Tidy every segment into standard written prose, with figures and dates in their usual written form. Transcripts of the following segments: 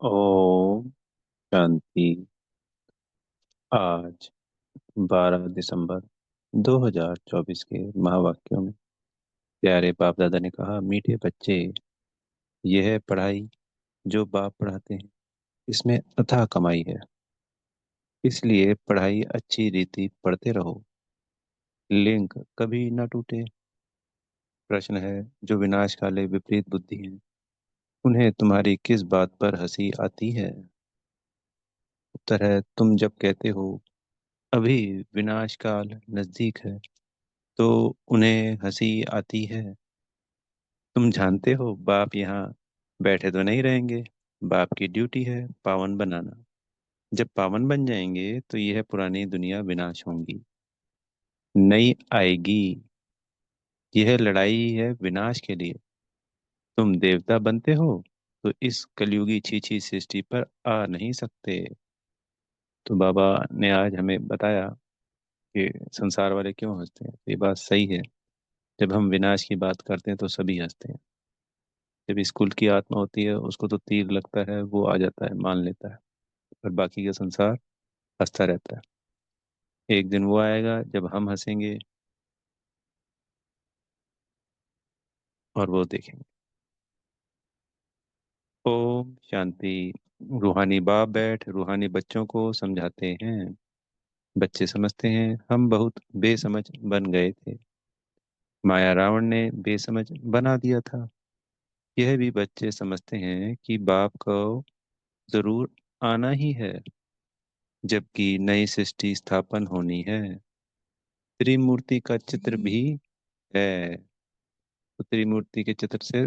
ओम शांति। आज 12 दिसंबर 2024 के महावाक्यों में प्यारे बाप दादा ने कहा, मीठे बच्चे, यह है पढ़ाई जो बाप पढ़ाते हैं। इसमें अथाह कमाई है, इसलिए पढ़ाई अच्छी रीति पढ़ते रहो। लिंक कभी न टूटे। प्रश्न है, जो विनाश काले विपरीत बुद्धि हैं, उन्हें तुम्हारी किस बात पर हंसी आती है? उत्तर है, तुम जब कहते हो अभी विनाश काल नजदीक है तो उन्हें हंसी आती है। तुम जानते हो बाप यहाँ बैठे तो नहीं रहेंगे। बाप की ड्यूटी है पावन बनाना। जब पावन बन जाएंगे तो यह पुरानी दुनिया विनाश होंगी, नई आएगी। यह लड़ाई है विनाश के लिए। तुम देवता बनते हो तो इस कलयुगी छीछी सृष्टि पर आ नहीं सकते। तो बाबा ने आज हमें बताया कि संसार वाले क्यों हंसते हैं। तो ये बात सही है। जब हम विनाश की बात करते हैं तो सभी हंसते हैं। जब स्कूल की आत्मा होती है उसको तो तीर लगता है, वो आ जाता है, मान लेता है। और बाकी का संसार हंसता रहता है। एक दिन वो आएगा जब हम हंसेंगे और वो देखेंगे। ओम शांति। रूहानी बाप बैठ रूहानी बच्चों को समझाते हैं। बच्चे समझते हैं हम बहुत बेसमझ बन गए थे। माया रावण ने बेसमझ बना दिया था। यह भी बच्चे समझते हैं कि बाप को जरूर आना ही है, जबकि नई सृष्टि स्थापन होनी है। त्रिमूर्ति का चित्र भी है। तो त्रिमूर्ति के चित्र से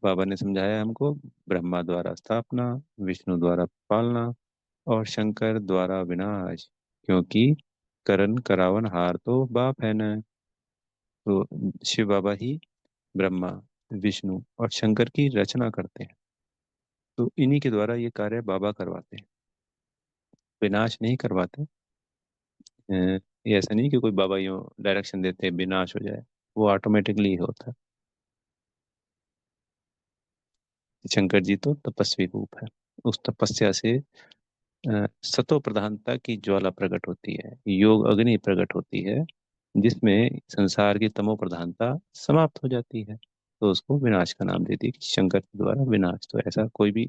बाबा ने समझाया हमको, ब्रह्मा द्वारा स्थापना, विष्णु द्वारा पालना और शंकर द्वारा विनाश। क्योंकि करण करावन हार तो बाप है ना। तो शिव बाबा ही ब्रह्मा, विष्णु और शंकर की रचना करते हैं। तो इन्हीं के द्वारा ये कार्य बाबा करवाते हैं, विनाश नहीं करवाते। ये ऐसा नहीं कि कोई बाबा यूँ डायरेक्शन देते हैं विनाश हो जाए, वो ऑटोमेटिकली होता है। शंकर जी तो तपस्वी रूप है। उस तपस्या से सतो प्रधानता की ज्वाला प्रकट होती है, योग अग्नि प्रकट होती है, जिसमें संसार की तमो प्रधानता समाप्त हो जाती है। तो उसको विनाश का नाम दे दिया कि शंकर के द्वारा विनाश। तो ऐसा कोई भी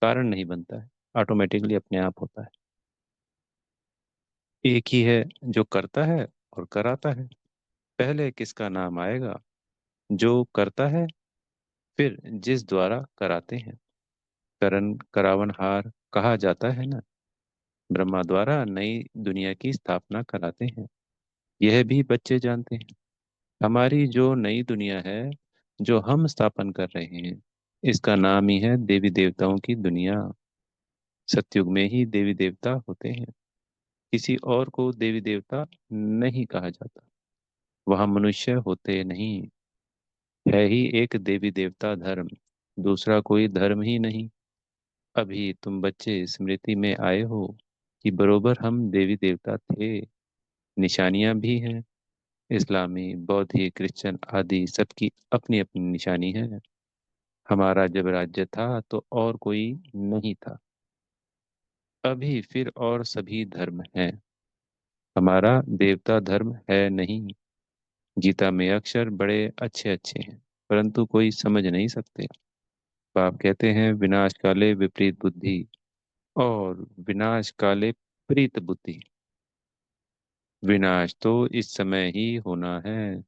कारण नहीं बनता है, ऑटोमेटिकली अपने आप होता है। एक ही है जो करता है और कराता है। पहले किसका नाम आएगा? जो करता है, फिर जिस द्वारा कराते हैं। करण करावनहार कहा जाता है ना। ब्रह्मा द्वारा नई दुनिया की स्थापना कराते हैं। यह भी बच्चे जानते हैं। हमारी जो नई दुनिया है, जो हम स्थापन कर रहे हैं, इसका नाम ही है देवी देवताओं की दुनिया। सतयुग में ही देवी देवता होते हैं। किसी और को देवी देवता नहीं कहा जाता। वहाँ मनुष्य होते नहीं। है ही एक देवी देवता धर्म, दूसरा कोई धर्म ही नहीं। अभी तुम बच्चे स्मृति में आए हो कि बरोबर हम देवी देवता थे। निशानियां भी हैं, इस्लामी, बौद्धी, क्रिश्चियन आदि सबकी अपनी अपनी निशानी है। हमारा जब राज्य था तो और कोई नहीं था। अभी फिर और सभी धर्म हैं। हमारा देवता धर्म है नहीं। गीता में अक्षर बड़े अच्छे अच्छे हैं, परंतु कोई समझ नहीं सकते। बाप कहते हैं विनाश काले विपरीत बुद्धि और विनाश काले प्रीत बुद्धि। विनाश तो इस समय ही होना है।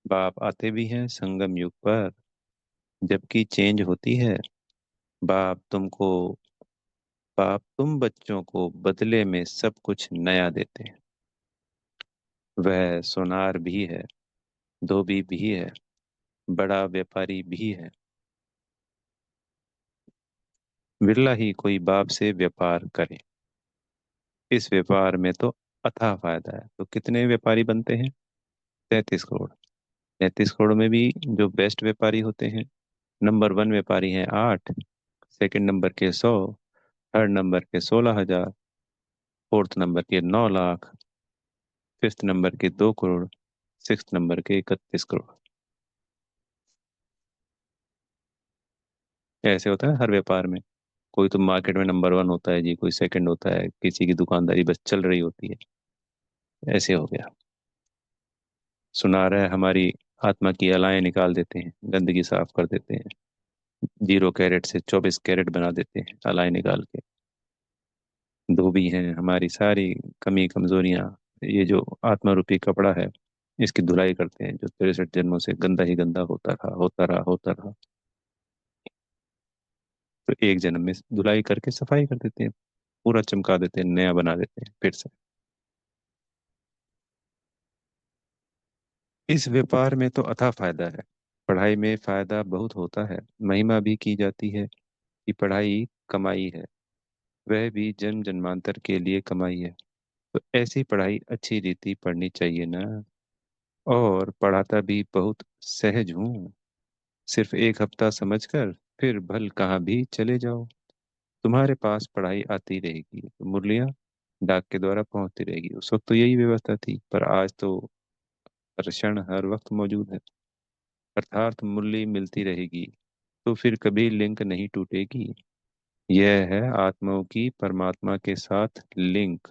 बाप आते भी हैं संगम युग पर, जबकि चेंज होती है। बाप तुमको बाप तुम बच्चों को बदले में सब कुछ नया देते हैं। वह सोनार भी है, धोबी भी है, बड़ा व्यापारी भी है। बिरला ही कोई बाप से व्यापार करे। इस व्यापार में तो अथाह फायदा है। तो कितने व्यापारी बनते हैं? 33 करोड़। 33 करोड़ में भी जो बेस्ट व्यापारी होते हैं, नंबर वन व्यापारी हैं 8, सेकंड नंबर के 100, थर्ड नंबर के 16,000, फोर्थ नंबर के 9 लाख, फिफ्थ नंबर के 2 करोड़, सिक्स नंबर के 31 करोड़। ऐसे होता है हर व्यापार में। कोई तो मार्केट में नंबर वन होता है जी, कोई सेकंड होता है, किसी की दुकानदारी बस चल रही होती है। ऐसे हो गया। सुनार है हमारी आत्मा की अलाएं निकाल देते हैं, गंदगी साफ कर देते हैं। 0 कैरेट से 24 कैरेट बना देते हैं अलाएं निकाल के। धोबी हैं हमारी सारी कमी कमजोरियां, ये जो आत्मा रूपी कपड़ा है, इसकी धुलाई करते हैं, जो 63 जन्मों से गंदा ही गंदा होता रहा होता रहा होता रहा। तो एक जन्म में धुलाई करके सफाई कर देते हैं, पूरा चमका देते हैं, नया बना देते हैं फिर से। इस व्यापार में तो अथाह फायदा है। पढ़ाई में फायदा बहुत होता है। महिमा भी की जाती है कि पढ़ाई कमाई है, वह भी जन्म जन्मांतर के लिए कमाई है। तो ऐसी पढ़ाई अच्छी रीति पढ़नी चाहिए ना। और पढ़ाता भी बहुत सहज हूँ। सिर्फ एक हफ्ता समझकर फिर भल कहाँ भी चले जाओ। तुम्हारे पास पढ़ाई आती रहेगी तो मुरलियाँ डाक के द्वारा पहुंचती रहेगी। उस वक्त तो यही व्यवस्था थी, पर आज तो हर क्षण हर वक्त मौजूद है। अर्थात मूल्य मिलती रहेगी, तो फिर कभी लिंक नहीं टूटेगी। यह है आत्माओं की परमात्मा के साथ लिंक।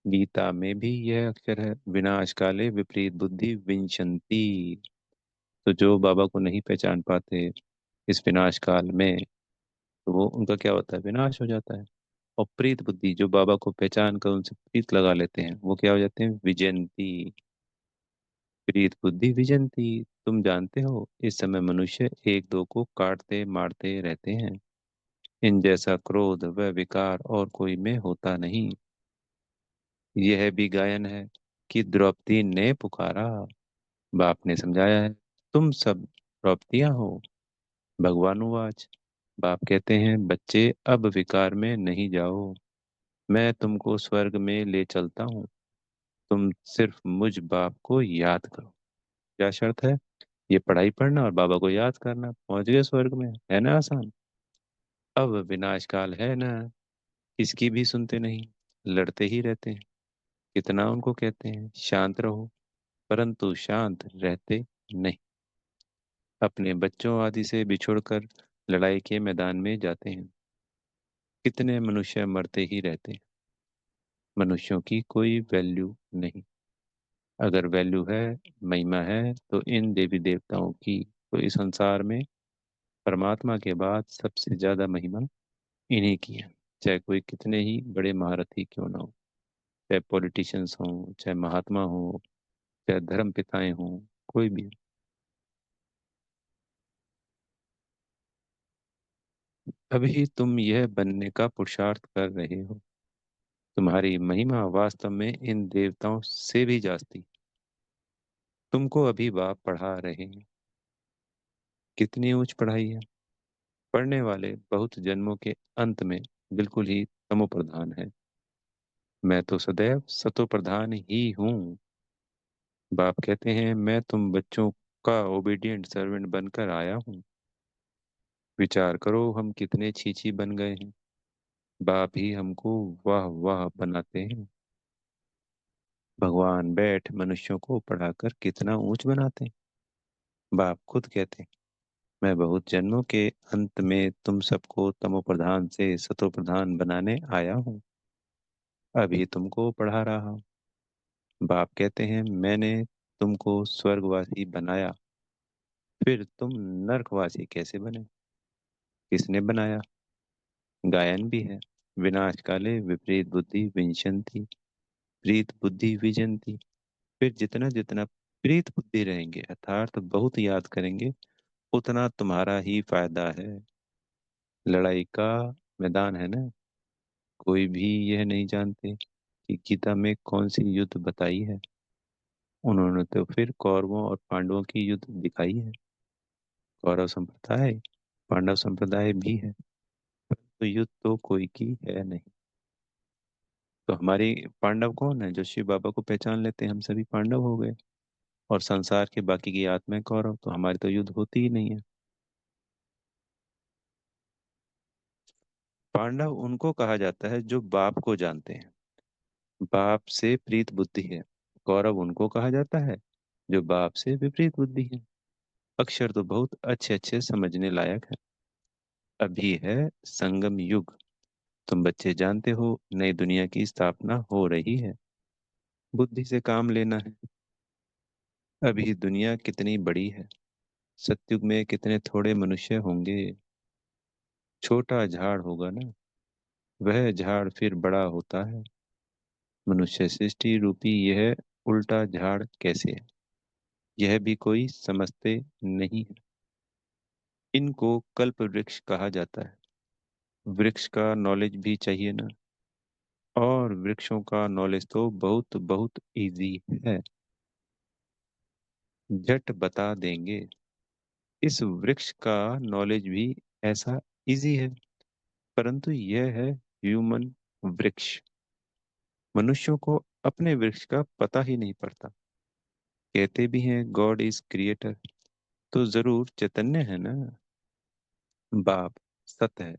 गीता में भी यह अक्षर है, विनाश काले विपरीत बुद्धि विनशंति। तो जो बाबा को नहीं पहचान पाते इस विनाश काल में, तो वो उनका क्या होता है, विनाश हो जाता है। और प्रीत बुद्धि, जो बाबा को पहचान कर उनसे प्रीत लगा लेते हैं, वो क्या हो जाते हैं, विजयंती। प्रीत बुद्धि विजयंती। तुम जानते हो इस समय मनुष्य एक दो को काटते मारते रहते हैं। इन जैसा क्रोध व विकार और कोई में होता नहीं। यह भी गायन है कि द्रौपदी ने पुकारा, बाप ने समझाया है, तुम सब द्रौपदियां हो। भगवानुवाच, बाप कहते हैं, बच्चे अब विकार में नहीं जाओ, मैं तुमको स्वर्ग में ले चलता हूँ। तुम सिर्फ मुझ बाप को याद करो। क्या शर्त है, ये पढ़ाई पढ़ना और बाबा को याद करना, पहुंच गए स्वर्ग में, है ना आसान। अब विनाश काल है ना, इसकी भी सुनते नहीं, लड़ते ही रहते हैं। कितना उनको कहते हैं शांत रहो, परंतु शांत रहते नहीं। अपने बच्चों आदि से बिछुड़कर लड़ाई के मैदान में जाते हैं। कितने मनुष्य मरते ही रहते हैं। मनुष्यों की कोई वैल्यू नहीं। अगर वैल्यू है, महिमा है, तो इन देवी देवताओं की। तो इस संसार में परमात्मा के बाद सबसे ज्यादा महिमा इन्हीं की है। चाहे कोई कितने ही बड़े महारथी क्यों ना हो, चाहे पॉलिटिशियंस हों, चाहे महात्मा हो, चाहे धर्म पिताएं हों, कोई भी। अभी तुम यह बनने का पुरुषार्थ कर रहे हो। तुम्हारी महिमा वास्तव में इन देवताओं से भी जास्ती। तुमको अभी बाप पढ़ा रहे हैं। कितनी ऊंच पढ़ाई है। पढ़ने वाले बहुत जन्मों के अंत में बिल्कुल ही तमो प्रधान है। मैं तो सदैव सतो प्रधान ही हूँ। बाप कहते हैं, मैं तुम बच्चों का ओबीडिएंट सर्वेंट बनकर आया हूँ। विचार करो हम कितने छीछी बन गए हैं। बाप ही हमको वाह वाह बनाते हैं। भगवान बैठ मनुष्यों को पढ़ाकर कितना ऊंच बनाते हैं। बाप खुद कहते हैं, मैं बहुत जन्मों के अंत में तुम सबको तमो प्रधान से सतो प्रधान बनाने आया हूँ। अभी तुमको पढ़ा रहा हूँ। बाप कहते हैं, मैंने तुमको स्वर्गवासी बनाया, फिर तुम नरकवासी कैसे बने। किसने बनाया। गायन भी है, विनाश काले विपरीत बुद्धि विंशंति, प्रीत बुद्धि विजंती। फिर जितना जितना प्रीत बुद्धि रहेंगे, अर्थात बहुत याद करेंगे, उतना तुम्हारा ही फायदा है। लड़ाई का मैदान है ना। कोई भी यह नहीं जानते कि गीता में कौन सी युद्ध बताई है। उन्होंने तो फिर कौरवों और पांडवों की युद्ध दिखाई है। कौरव संप्रदाय, पांडव संप्रदाय भी है, तो युद्ध तो कोई की है नहीं। तो हमारी पांडव कौन है, जो शिव बाबा को पहचान लेते हैं, हम सभी पांडव हो गए। और संसार के बाकी की आत्माएं कौरव, तो हमारी तो युद्ध होती ही नहीं है। पांडव उनको कहा जाता है जो बाप को जानते हैं, बाप से प्रीत बुद्धि है। कौरव उनको कहा जाता है जो बाप से विपरीत बुद्धि है। अक्षर तो बहुत अच्छे अच्छे समझने लायक है। अभी है संगम युग। तुम बच्चे जानते हो नई दुनिया की स्थापना हो रही है। बुद्धि से काम लेना है। अभी दुनिया कितनी बड़ी है। सतयुग में कितने थोड़े मनुष्य होंगे। छोटा झाड़ होगा ना, वह झाड़ फिर बड़ा होता है। मनुष्य सृष्टि रूपी यह उल्टा झाड़ कैसे है, यह भी कोई समझते नहीं है। इनको कल्प वृक्ष कहा जाता है। वृक्ष का नॉलेज भी चाहिए ना। और वृक्षों का नॉलेज तो बहुत बहुत इजी है, झट बता देंगे। इस वृक्ष का नॉलेज भी ऐसा इजी है, परंतु यह है ह्यूमन वृक्ष। मनुष्यों को अपने वृक्ष का पता ही नहीं पड़ता। कहते भी हैं गॉड इज क्रिएटर, तो जरूर चैतन्य है ना। बाप सत्य है,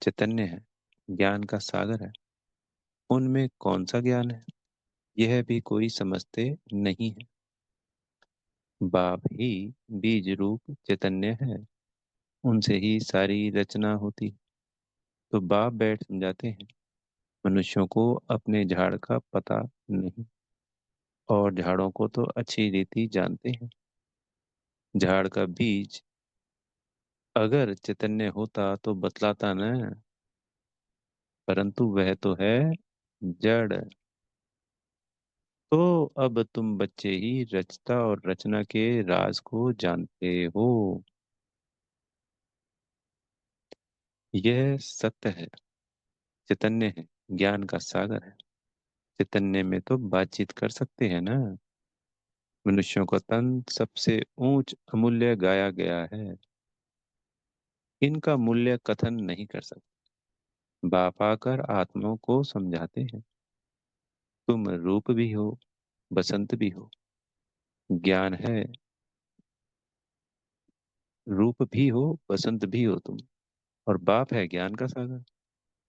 चैतन्य है, ज्ञान का सागर है। उनमें कौन सा ज्ञान है, यह भी कोई समझते नहीं है। बाप ही बीज रूप चैतन्य है, उनसे ही सारी रचना होती। तो बाप बैठ समझाते हैं मनुष्यों को अपने झाड़ का पता नहीं, और झाड़ों को तो अच्छी रीति जानते हैं। झाड़ का बीज अगर चैतन्य होता तो बतलाता न, परंतु वह तो है जड़। तो अब तुम बच्चे ही रचता और रचना के राज को जानते हो। यह सत्य है, चैतन्य है, ज्ञान का सागर है। चैतन्य में तो बातचीत कर सकते हैं ना। मनुष्यों का तन सबसे ऊंच अमूल्य गाया गया है। इनका मूल्य कथन नहीं कर सकते। बाप आकर आत्माओं को समझाते हैं तुम रूप भी हो, बसंत भी हो। ज्ञान है, रूप भी हो, बसंत भी हो तुम। और बाप है ज्ञान का सागर,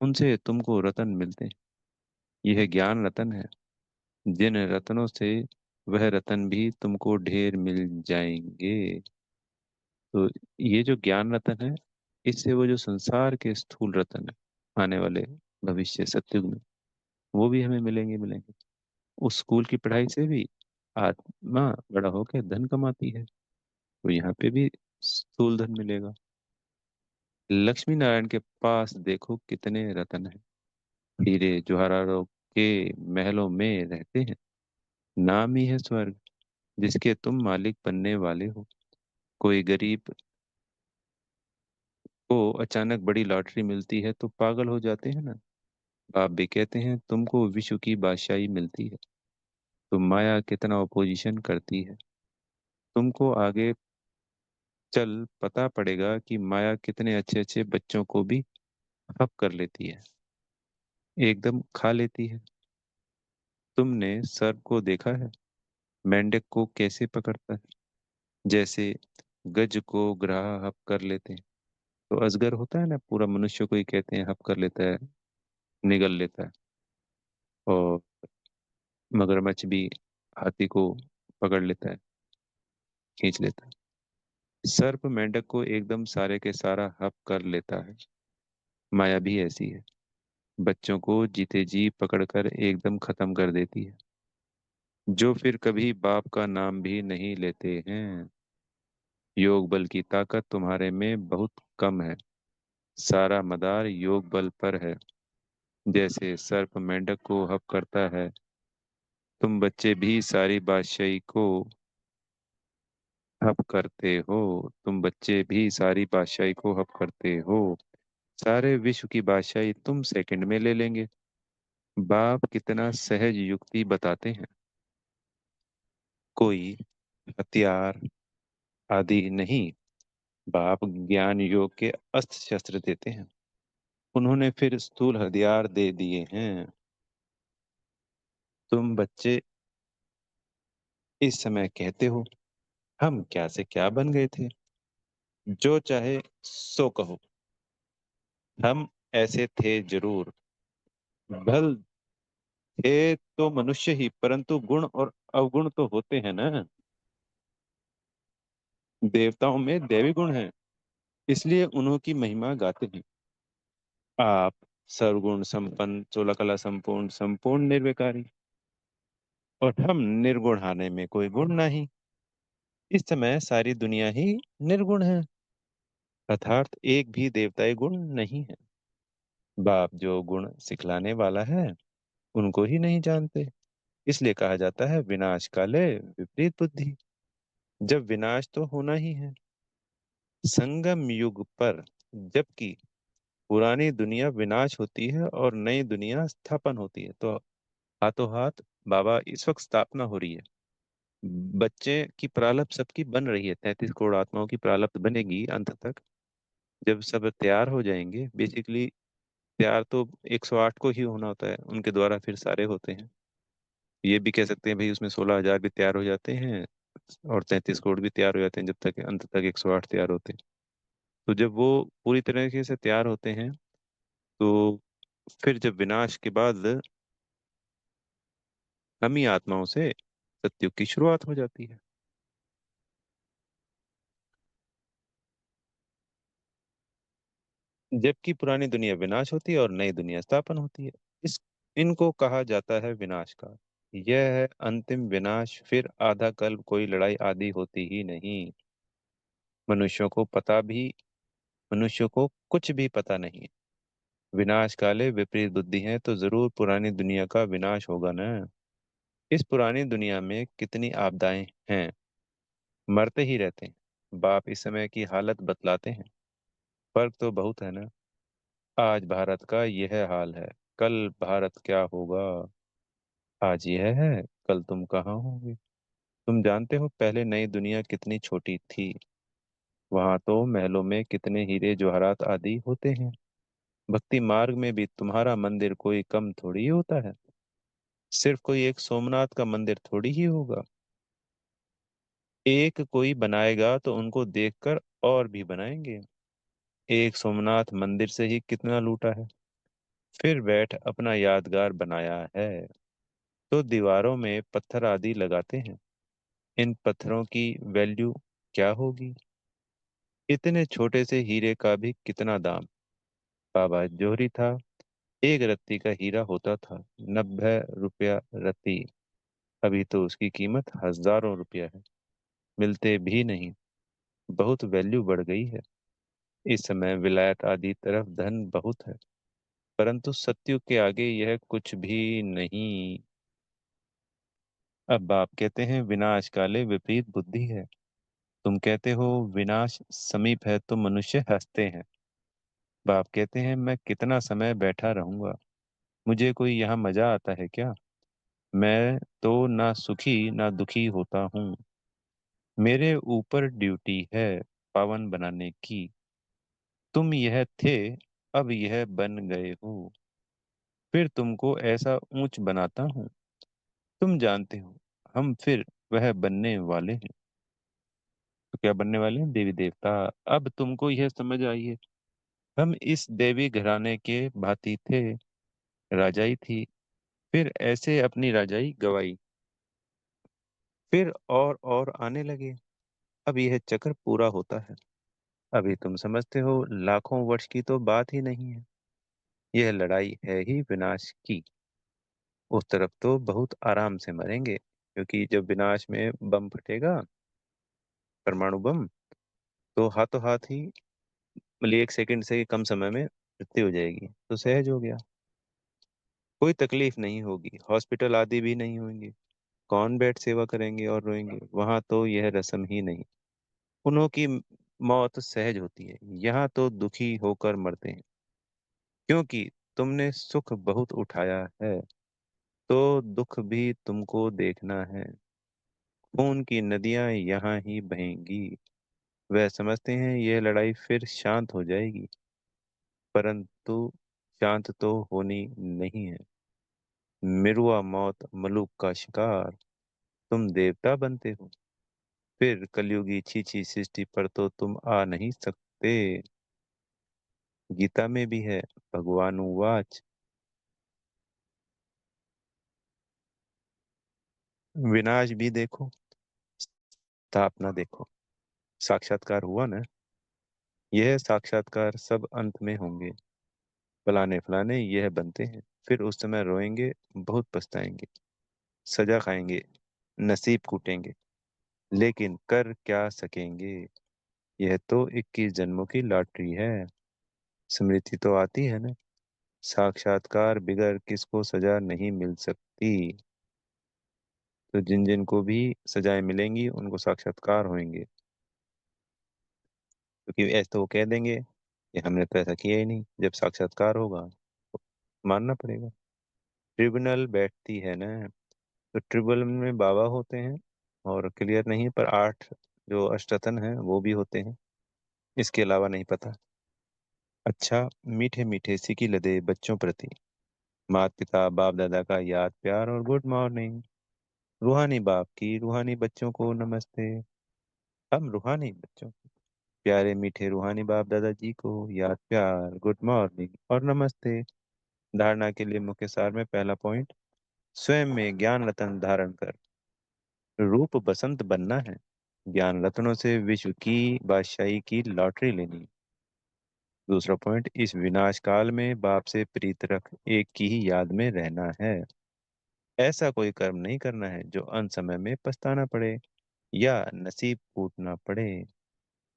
उनसे तुमको रतन मिलते हैं। यह ज्ञान रतन है। जिन रत्नों से वह रतन भी तुमको ढेर मिल जाएंगे। तो ये जो ज्ञान रतन है, इससे वो जो संसार के स्थूल रतन है, आने वाले भविष्य सतयुग में, वो भी हमें मिलेंगे मिलेंगे। उस स्कूल की पढ़ाई से भी आत्मा बड़ा होकर धन कमाती है, तो यहाँ पे भी स्थूल धन मिलेगा। लक्ष्मी नारायण के पास देखो कितने रतन हैं। हीरे जवाहरातों के महलों में रहते हैं। नाम ही है स्वर्ग, जिसके तुम मालिक बनने वाले हो। कोई गरीब को अचानक बड़ी लॉटरी मिलती है तो पागल हो जाते हैं ना। बाप भी कहते हैं तुमको विश्व की बादशाही मिलती है, तो माया कितना ओपोजिशन करती है। तुमको आगे चल पता पड़ेगा कि माया कितने अच्छे अच्छे बच्चों को भी हप कर लेती है, एकदम खा लेती है। तुमने सर्प को देखा है, मेंढक को कैसे पकड़ता है। जैसे गज को ग्राह हप कर लेते हैं, तो अजगर होता है ना, पूरा मनुष्य को ही कहते हैं हप कर लेता है, निगल लेता है। और मगरमच्छ भी हाथी को पकड़ लेता है, खींच लेता है। सर्प मेंढक को एकदम सारे के सारा हप कर लेता है। माया भी ऐसी है, बच्चों को जीते जी पकड़कर एकदम खत्म कर देती है, जो फिर कभी बाप का नाम भी नहीं लेते हैं। योग बल की ताकत तुम्हारे में बहुत कम है। सारा मदार योग बल पर है। जैसे सर्प मेंढक को हप करता है, तुम बच्चे भी सारी बादशाही को हप करते हो। तुम बच्चे भी सारी बादशाही को हप करते हो। सारे विश्व की बादशाही तुम सेकंड में ले लेंगे। बाप कितना सहज युक्ति बताते हैं। कोई हथियार आदि नहीं, बाप ज्ञान योग के अस्त्र शस्त्र देते हैं। उन्होंने फिर स्थूल हथियार दे दिए हैं। तुम बच्चे इस समय कहते हो हम क्या से क्या बन गए थे। जो चाहे सो कहो, हम ऐसे थे जरूर। भल थे तो मनुष्य ही, परंतु गुण और अवगुण तो होते हैं ना। देवताओं में दैवी गुण हैं, इसलिए उन्हों की महिमा गाते हैं। आप सर्वगुण संपन्न, सोलह कला संपूर्ण, संपूर्ण निर्विकारी, और हम निर्गुण हाने में कोई गुण नहीं। इस समय सारी दुनिया ही निर्गुण है, अर्थात एक भी देवताई गुण नहीं है। बाप जो गुण सिखलाने वाला है उनको ही नहीं जानते, इसलिए कहा जाता है विनाश काले विपरीत बुद्धि। जब विनाश तो होना ही है, संगम युग पर, जबकि पुरानी दुनिया विनाश होती है और नई दुनिया स्थापन होती है, तो हाथों हाथ बाबा इस वक्त स्थापना हो रही है। बच्चे की प्रारब्ध सबकी बन रही है, 33 करोड़ आत्माओं की प्रारब्ध बनेगी अंत तक। जब सब तैयार हो जाएंगे, बेसिकली तैयार तो 108 को ही होना होता है, उनके द्वारा फिर सारे होते हैं। ये भी कह सकते हैं भाई उसमें 16,000 भी तैयार हो जाते हैं और 33 करोड़ भी तैयार हो जाते हैं, जब तक अंत तक 108 तैयार होते हैं। तो जब वो पूरी तरीके से तैयार होते हैं, तो फिर जब विनाश के बाद हम ही आत्माओं से सत्युग की शुरुआत हो जाती है। जबकि पुरानी दुनिया विनाश होती है और नई दुनिया स्थापन होती है। इस इनको कहा जाता है विनाश का। यह है अंतिम विनाश, फिर आधा कल्प कोई लड़ाई आदि होती ही नहीं। मनुष्यों को पता भी मनुष्यों को कुछ भी पता नहीं है। विनाश काले विपरीत बुद्धि है, तो जरूर पुरानी दुनिया का विनाश होगा ना। इस पुरानी दुनिया में कितनी आपदाएं हैं, मरते ही रहते हैं। बाप इस समय की हालत बतलाते हैं। फर्क तो बहुत है ना। आज भारत का यह हाल है, कल भारत क्या होगा। आज यह है, कल तुम कहाँ होगे। तुम जानते हो पहले नई दुनिया कितनी छोटी थी। वहां तो महलों में कितने हीरे जवाहरात आदि होते हैं। भक्ति मार्ग में भी तुम्हारा मंदिर कोई कम थोड़ी ही होता है। सिर्फ कोई एक सोमनाथ का मंदिर थोड़ी ही होगा। एक कोई बनाएगा तो उनको देखकर और भी बनाएंगे। एक सोमनाथ मंदिर से ही कितना लूटा है। फिर बैठ अपना यादगार बनाया है, तो दीवारों में पत्थर आदि लगाते हैं। इन पत्थरों की वैल्यू क्या होगी। इतने छोटे से हीरे का भी कितना दाम। बाबा जोहरी था, एक रत्ती का हीरा होता था 90 रुपया रत्ती। अभी तो उसकी कीमत हजारों रुपया है, मिलते भी नहीं। बहुत वैल्यू बढ़ गई है। इस समय विलायत आदि तरफ धन बहुत है, परंतु सत्युग के आगे यह कुछ भी नहीं। अब बाप कहते हैं विनाश काले विपरीत बुद्धि है। तुम कहते हो विनाश समीप है, तो मनुष्य हंसते हैं। बाप कहते हैं मैं कितना समय बैठा रहूंगा, मुझे कोई यहाँ मजा आता है क्या। मैं तो ना सुखी ना दुखी होता हूँ। मेरे ऊपर ड्यूटी है पावन बनाने की। तुम यह थे, अब यह बन गए हो, फिर तुमको ऐसा ऊंच बनाता हूँ। तुम जानते हो हम फिर वह बनने वाले हैं। तो क्या बनने वाले हैं, देवी देवता। अब तुमको यह समझ आई है। हम इस देवी घराने के भांति थे, राजाई थी, फिर ऐसे अपनी राजाई गवाई, फिर और आने लगे। अब यह चक्र पूरा होता है। अभी तुम समझते हो लाखों वर्ष की तो बात ही नहीं है। यह लड़ाई है ही विनाश की। उस तरफ तो बहुत आराम से मरेंगे, क्योंकि जब विनाश में बम फटेगा, परमाणु बम, तो हाथों हाथ ही, मतलब 1 सेकंड से कम समय में मृत्यु हो जाएगी, तो सहज हो गया। कोई तकलीफ नहीं होगी, हॉस्पिटल आदि भी नहीं होंगे। कौन बेड सेवा करेंगे और रोएंगे, वहां तो यह रस्म ही नहीं। उन्हों की मौत सहज होती है, यहाँ तो दुखी होकर मरते हैं। क्योंकि तुमने सुख बहुत उठाया है, तो दुख भी तुमको देखना है। खून की नदियां यहाँ ही बहेंगी। वह समझते हैं यह लड़ाई फिर शांत हो जाएगी, परंतु शांत तो होनी नहीं है। मिरुआ मौत मलुक का शिकार, तुम देवता बनते हो, फिर कलयुगी छीछी सृष्टि पर तो तुम आ नहीं सकते। गीता में भी है, भगवान उवाच, विनाश भी देखो, स्थापना देखो। साक्षात्कार हुआ ना। यह साक्षात्कार सब अंत में होंगे। फलाने फलाने यह बनते हैं। फिर उस समय रोएंगे, बहुत पछताएंगे, सजा खाएंगे, नसीब कूटेंगे, लेकिन कर क्या सकेंगे। यह तो 21 जन्मों की लॉटरी है। स्मृति तो आती है ना। साक्षात्कार बिगर किसको सजा नहीं मिल सकती। तो जिन जिन को भी सजाएं मिलेंगी उनको साक्षात्कार होंगे, क्योंकि ऐसे तो वो कह देंगे कि हमने तो ऐसा किया ही नहीं। जब साक्षात्कार होगा तो मानना पड़ेगा। ट्रिब्यूनल बैठती है ना। तो ट्रिब्यूनल में बाबा होते हैं, और क्लियर नहीं पर 8 जो अष्टतन हैं वो भी होते हैं। इसके अलावा नहीं पता। अच्छा, मीठे मीठे सिकी लदे बच्चों प्रति माता पिता बाप दादा का याद प्यार और गुड मॉर्निंग। रूहानी बाप की रूहानी बच्चों को नमस्ते। हम रूहानी बच्चों, प्यारे मीठे रूहानी बाप दादाजी को याद प्यार गुड मॉर्निंग और नमस्ते। धारणा के लिए मुख्य सार में पहला पॉइंट, स्वयं में ज्ञान रतन धारण कर रूप बसंत बनना है। ज्ञान रत्नों से विश्व की बादशाही की लॉटरी लेनी। दूसरा पॉइंट, इस विनाश काल में बाप से प्रीत रख एक की ही याद में रहना है। ऐसा कोई कर्म नहीं करना है जो अंत समय में पछताना पड़े या नसीब फूटना पड़े।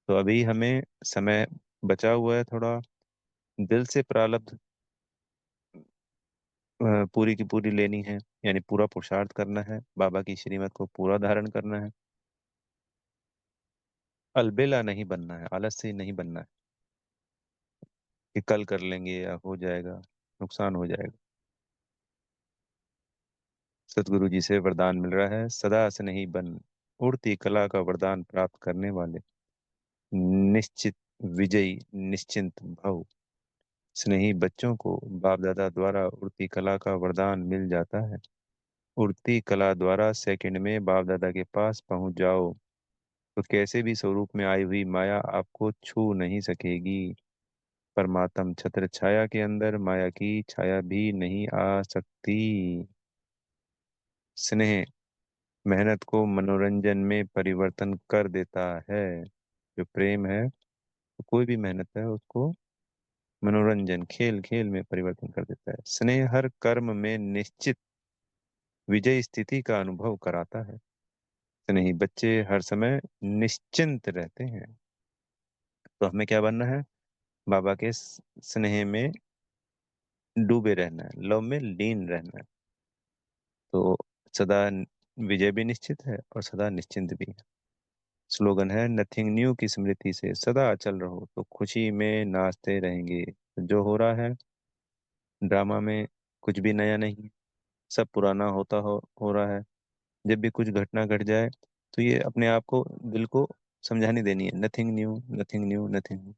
तो अभी हमें समय बचा हुआ है थोड़ा। दिल से प्रारब्ध पूरी की पूरी लेनी है, यानी पूरा पुरुषार्थ करना है, बाबा की श्रीमत को पूरा धारण करना है। अलबेला नहीं बनना है, आलस्य नहीं बनना है कि कल कर लेंगे या हो जाएगा, नुकसान हो जाएगा। सतगुरु जी से वरदान मिल रहा है, सदा स्नेही बन उड़ती कला का वरदान प्राप्त करने वाले निश्चित विजयी निश्चिंत भव। स्नेही बच्चों को बाप दादा द्वारा उड़ती कला का वरदान मिल जाता है। उड़ती कला द्वारा सेकंड में बाप दादा के पास पहुंच जाओ तो कैसे भी स्वरूप में आई हुई माया आपको छू नहीं सकेगी। परमात्म छत्र छाया के अंदर माया की छाया भी नहीं आ सकती। स्नेह मेहनत को मनोरंजन में परिवर्तन कर देता है। जो प्रेम है, तो कोई भी मेहनत है उसको मनोरंजन खेल खेल में परिवर्तन कर देता है। स्नेह हर कर्म में निश्चित विजय स्थिति का अनुभव कराता है। स्नेही बच्चे हर समय निश्चिंत रहते हैं। तो हमें क्या बनना है, बाबा के स्नेह में डूबे रहना है, लव में लीन रहना है। तो सदा विजय भी निश्चित है और सदा निश्चिंत भी है। स्लोगन है, नथिंग न्यू की स्मृति से सदा अचल रहो तो खुशी में नाचते रहेंगे। जो हो रहा है ड्रामा में, कुछ भी नया नहीं, सब पुराना हो रहा है। जब भी कुछ घटना घट जाए तो ये अपने आप को, दिल को समझानी देनी है, nothing knew nothing knew nothing new.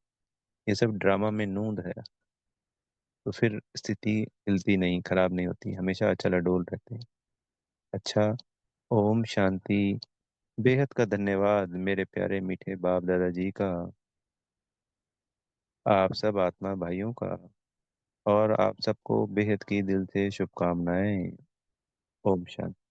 ये सब ड्रामा में नूंद है। तो फिर स्थिति हिलती नहीं, खराब नहीं होती, हमेशा अचल अडोल रहते हैं। अच्छा, ओम शांति। बेहद का धन्यवाद मेरे प्यारे मीठे बाप दादाजी का, आप सब आत्मा भाइयों का, और आप सबको बेहद की दिल से शुभकामनाएं। ओम शांति।